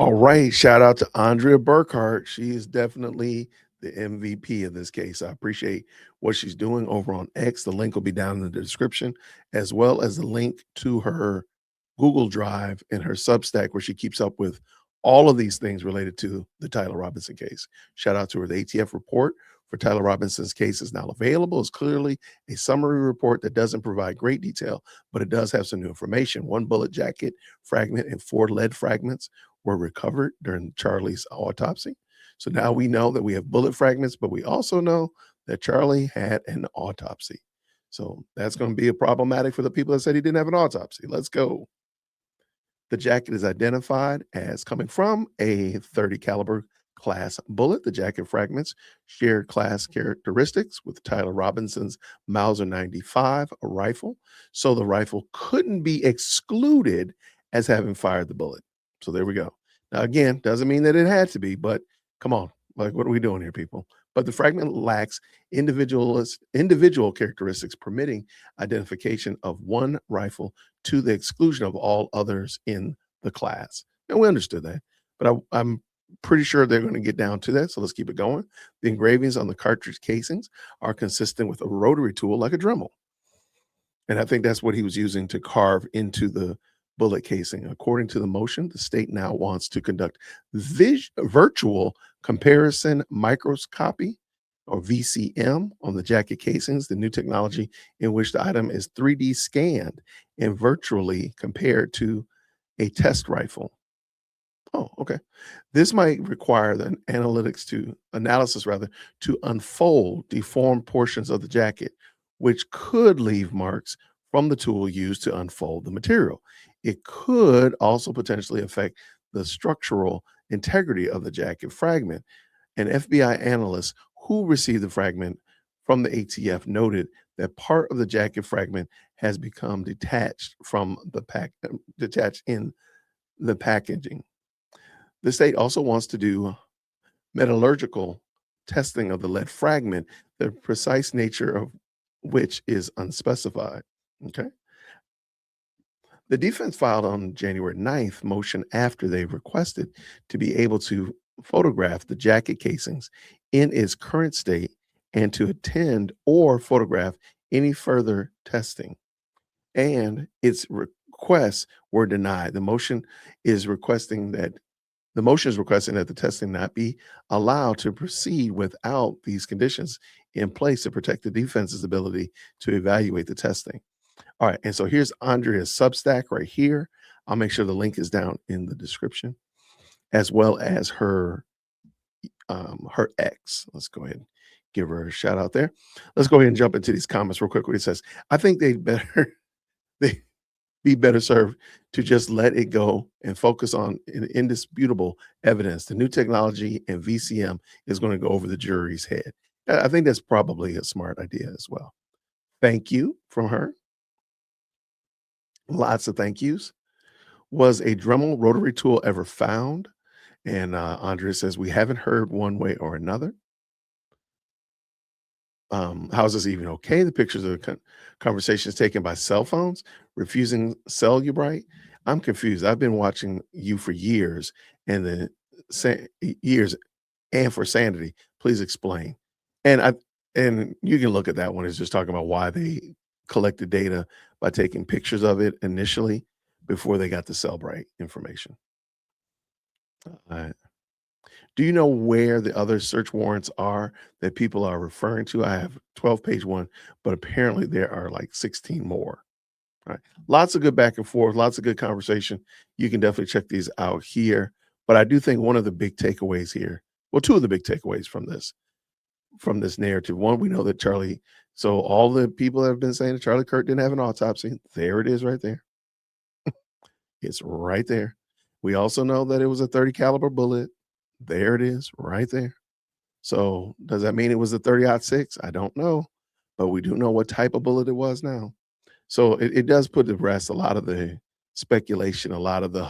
All right. Shout out to Andrea Burkhart. She is definitely the MVP of this case. I appreciate what she's doing over on X. The link will be down in the description, as well as the link to her Google Drive and her Substack, where she keeps up with all of these things related to the Tyler Robinson case. Shout out to her. The ATF report for Tyler Robinson's case is now available. It's clearly a summary report that doesn't provide great detail, but it does have some new information. One bullet jacket fragment and 4 lead fragments were recovered during Charlie's autopsy. So now we know that we have bullet fragments, but we also know that Charlie had an autopsy. So that's going to be a problematic for the people that said he didn't have an autopsy. Let's go. The jacket is identified as coming from a 30 caliber class bullet. The jacket fragments shared class characteristics with Tyler Robinson's Mauser 95 rifle. So the rifle couldn't be excluded as having fired the bullet. So there we go. Now, again, doesn't mean that it had to be, but come on. Like, what are we doing here, people? But the fragment lacks individual characteristics permitting identification of one rifle to the exclusion of all others in the class. And we understood that, but I'm pretty sure they're going to get down to that. So let's keep it going. The engravings on the cartridge casings are consistent with a rotary tool like a Dremel. And I think that's what he was using to carve into the bullet casing. According to the motion, the state now wants to conduct virtual comparison microscopy, or VCM, on the jacket casings, the new technology in which the item is 3D scanned and virtually compared to a test rifle. Oh, okay. This might require the analysis to unfold deformed portions of the jacket, which could leave marks from the tool used to unfold the material. It could also potentially affect the structural integrity of the jacket fragment. An FBI analyst who received the fragment from the ATF noted that part of the jacket fragment has become detached in the packaging. The state also wants to do metallurgical testing of the lead fragment, the precise nature of which is unspecified. Okay. The defense filed on January 9th motion after they requested to be able to photograph the jacket casings in its current state and to attend or photograph any further testing. And its requests were denied. The motion is requesting that the testing not be allowed to proceed without these conditions in place to protect the defense's ability to evaluate the testing. All right, and so here's Andrea's Substack right here. I'll make sure the link is down in the description, as well as her X. Let's go ahead and give her a shout out there. Let's go ahead and jump into these comments real quick. What it says, I think they be better served to just let it go and focus on indisputable evidence. The new technology and VCM is going to go over the jury's head. I think that's probably a smart idea as well. Thank you from her. Lots of thank yous. Was a Dremel rotary tool ever found? And Andrea says, we haven't heard one way or another. How is this even okay? The pictures of the conversations taken by cell phones, refusing Cellubrite. I'm confused. I've been watching you for years, and years, and for sanity, please explain. And you can look at that one as just talking about why they collected data by taking pictures of it initially before they got the Cellubrite information. Do you know where the other search warrants are that people are referring to? I have 12-page one, but apparently there are like 16 more. All right. Lots of good back and forth, lots of good conversation. You can definitely check these out here. But I do think one of the big takeaways here, well, two of the big takeaways from this narrative. One, we know that so all the people that have been saying that Charlie Kirk didn't have an autopsy, there it is right there. It's right there. We also know that it was a 30 caliber bullet. There it is right there. So does that mean it was a 30-06? I don't know, but we do know what type of bullet it was now. So it does put to rest a lot of the speculation, a lot of the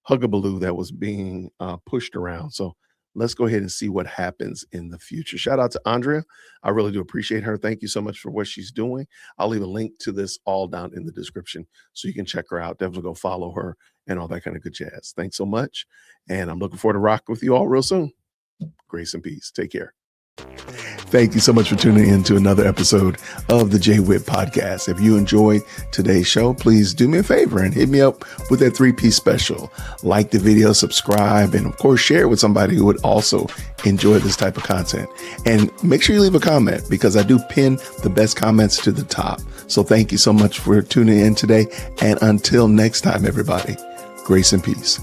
huggabaloo that was being pushed around. So let's go ahead and see what happens in the future. Shout out to Andrea. I really do appreciate her. Thank you so much for what she's doing. I'll leave a link to this all down in the description so you can check her out. Definitely go follow her and all that kind of good jazz. Thanks so much. And I'm looking forward to rocking with you all real soon. Grace and peace. Take care. Thank you so much for tuning in to another episode of the JWhit Podcast. If you enjoyed today's show, please do me a favor and hit me up with that 3-piece special. Like the video, subscribe, and of course, share it with somebody who would also enjoy this type of content. And make sure you leave a comment because I do pin the best comments to the top. So thank you so much for tuning in today. And until next time, everybody, grace and peace.